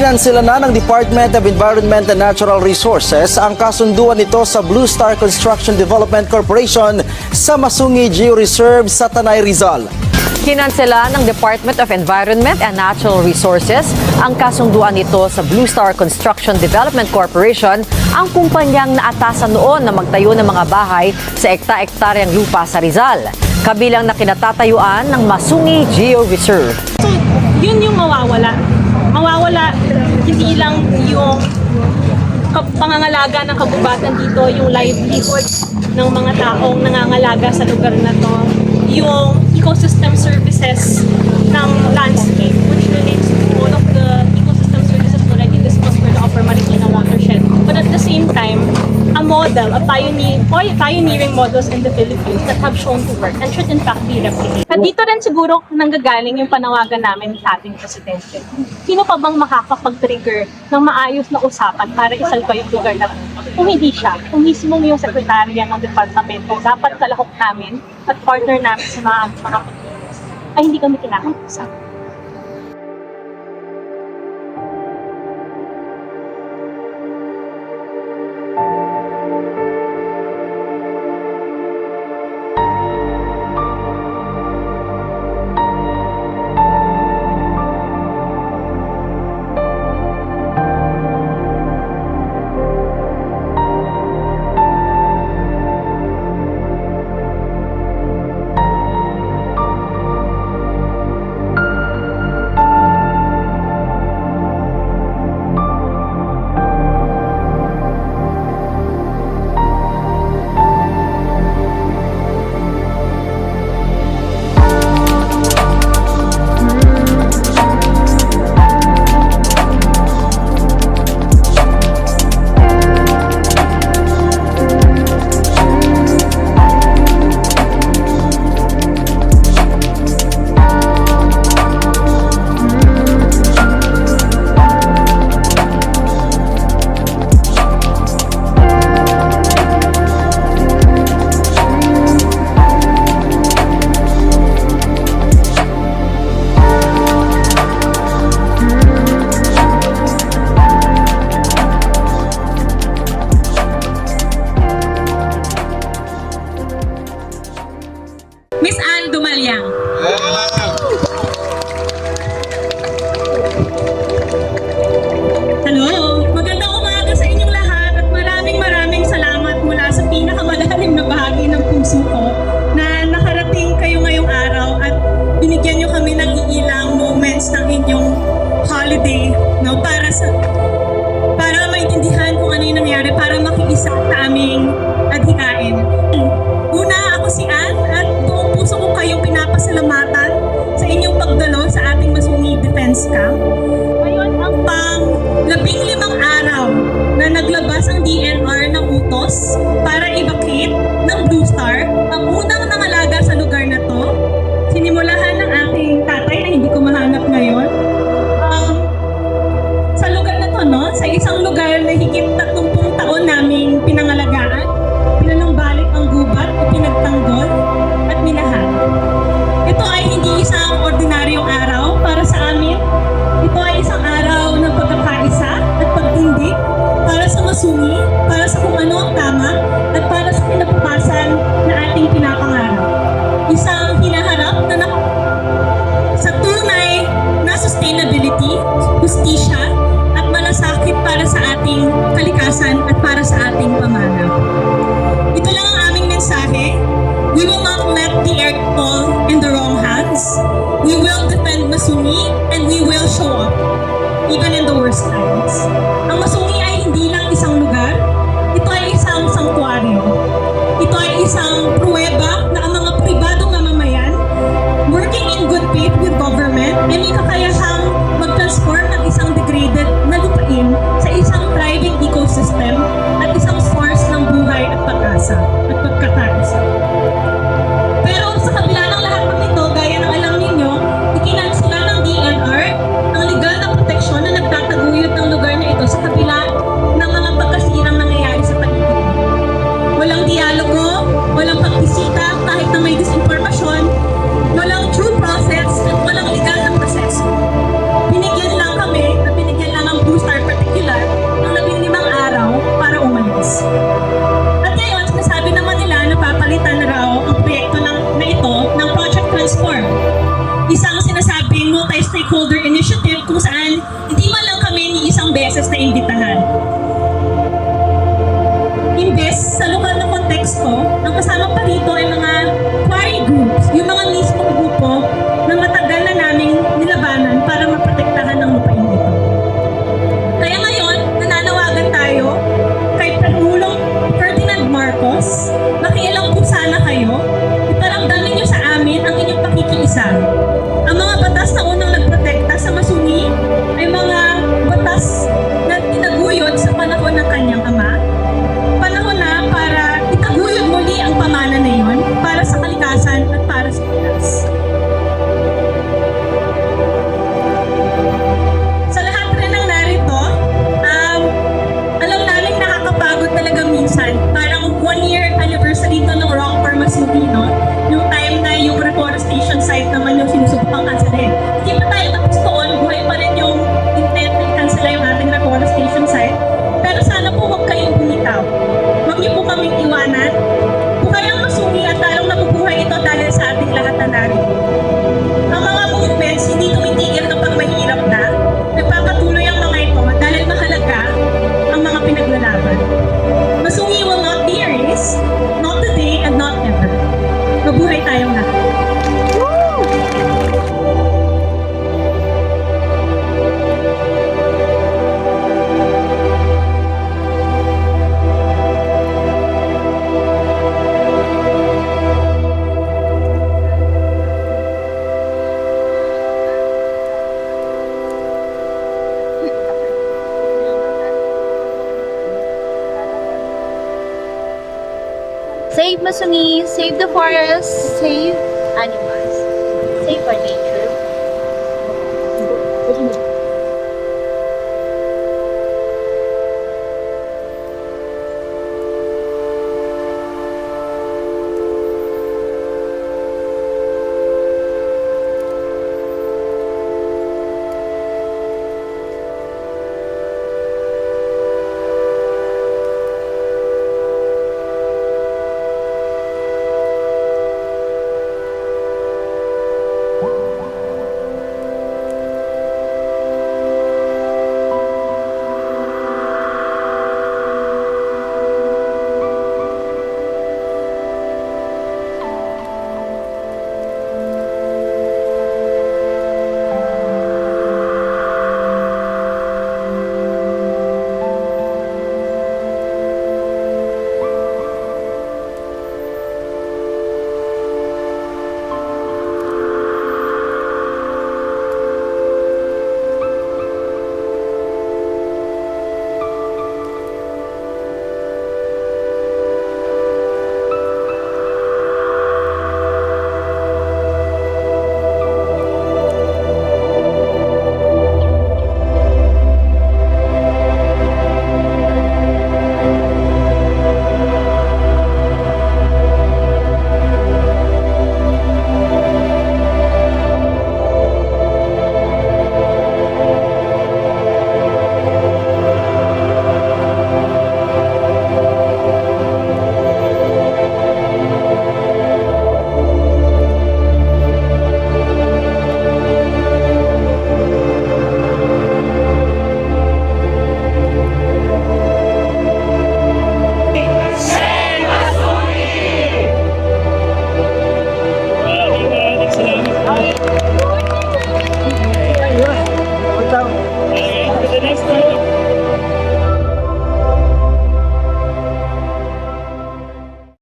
Kinansela na ng Department of Environment and Natural Resources ang kasunduan nito sa Blue Star Construction Development Corporation sa Masungi Georeserve sa Tanay, Rizal. Kinansela ng Department of Environment and Natural Resources ang kasunduan nito sa Blue Star Construction Development Corporation, ang kumpanyang naatasan noon na magtayo ng mga bahay sa ekta-ektaryang lupa sa Rizal, kabilang na kinatatayuan ng Masungi Georeserve. So, yun yung mawawala. Mawawala hindi lang yung pangangalaga ng kagubatan dito, yung livelihood ng mga taong nangangalaga sa lugar na to, yung ecosystem services ng landscape, which relates to all of the ecosystem services already discussed for the Upper Marikina watershed. But at the same time, a model, pioneering models in the Philippines that have shown to work and should in fact be replicated. At dito rin siguro nanggagaling yung panawagan namin sa ating presidente. Sino pa bang makakapag-trigger ng maayos na usapan para isalba yung lugar na kung hindi siya, kung mismong yung sekretarya ng departamento, dapat kalahok namin at partner namin sa mga ay hindi kami kinakausap. Miss Ann Dumalyang. Hello, magandang umaga sa inyong lahat at maraming salamat mula sa pinakamalalim na bahagi ng puso ko na nakarating kayo ngayong araw at binigyan nyo kami ng iilang moments ng inyong holiday, no, para maintindihan kung ano yung nangyari, para makiisa sa aming adhikain. Una, ako si Ann at buong puso ko kayong pinapasalamatan sa inyong pagdalo sa ating Masungi Defense Camp. Ngayon ang pang-15 araw na naglabas ang DNR ng utos para i-vacate ng Blue Star ang unang nangalaga sa lugar na to. Sinimulahan ng aking tatay na hindi ko mahanap ngayon. Sa lugar na to, no? Sa isang lugar na higit 30 taon naming pinangalagaan, pinanambalik ang gubat, pinagtanggol at minahal. Ito ay hindi isang ordinaryong araw para sa amin. Ito ay isang araw ng pagkakaisa at pagtindig para sa Masungi, para sa kung ano ang tama at para sa kinabukasan na ating pinapangarap. Isang hinaharap na sa tunay na sustainability, justisya at malasakit para sa ating kalikasan at para sa ating pamana. Ito lang ang aming mensahe. We will not let the earth fall in the wrong hands. We will defend Masungi and we will show up, even in the worst times. Ang Masungi ay hindi lang isang lugar. Ito ay isang sanktuaryo. Ito ay isang pruweba na ang mga pribadong mamamayan working in good faith with government ay may kakayahang mag-transform ng isang degraded na lupain sa isang thriving ecosystem at isang source ng buhay at pag-asa at pagkakaisa. Pero sa kabila ng lahat ng ito, gaya ng alam ninyo, ikinansela ng DNR ang legal na proteksyon na nagtataguyod ng lugar na ito sa kabila beses na imbitahan. Imbes sa lokal na konteksto, ang kasama pa rito ay mga quarry groups, yung mga mismong grupo na matagal na naming nilabanan para maprotektahan ang lupain nito. Kaya ngayon, nananawagan tayo kay Pangulong Ferdinand Marcos, makialam po sana kayo, iparamdamin niyo sa amin ang inyong pakikiisa. Ang mga batas na unang nagprotekta sa Masungi ay mga batas na tinaguyod sa panahon ng kanyang ama. Panahon na para itaguyod muli ang pamana na iyon para sa kalikasan at para sa Pinas. Sa lahat rin ng narito, alam namin nakakapagod talaga minsan. Parang 1-year anniversary to ng Rock for Masungi, no? Yung time na yung reforestation site naman yung sinusubukang kansalin. Hindi pa tayo tapos doon, buhay pa rin yung intent na i-cancela yung ating reforestation site. Pero sana po huwag kayong bumitaw. Huwag niyo po kaming iwanan. Buhay ang Masungi at lalong nabubuhay ito dahil sa ating lahat na narito. Ang mga movements hindi tumitigil kapag mahirap na. Nagpapatuloy ang mga ito dahil mahalaga ang mga pinaglalaban. Masungi will not be erased, not today and not ever. Mabuhay tayong lahat. Save Masungi, save the forest, save animals, save our nature. Salamat po.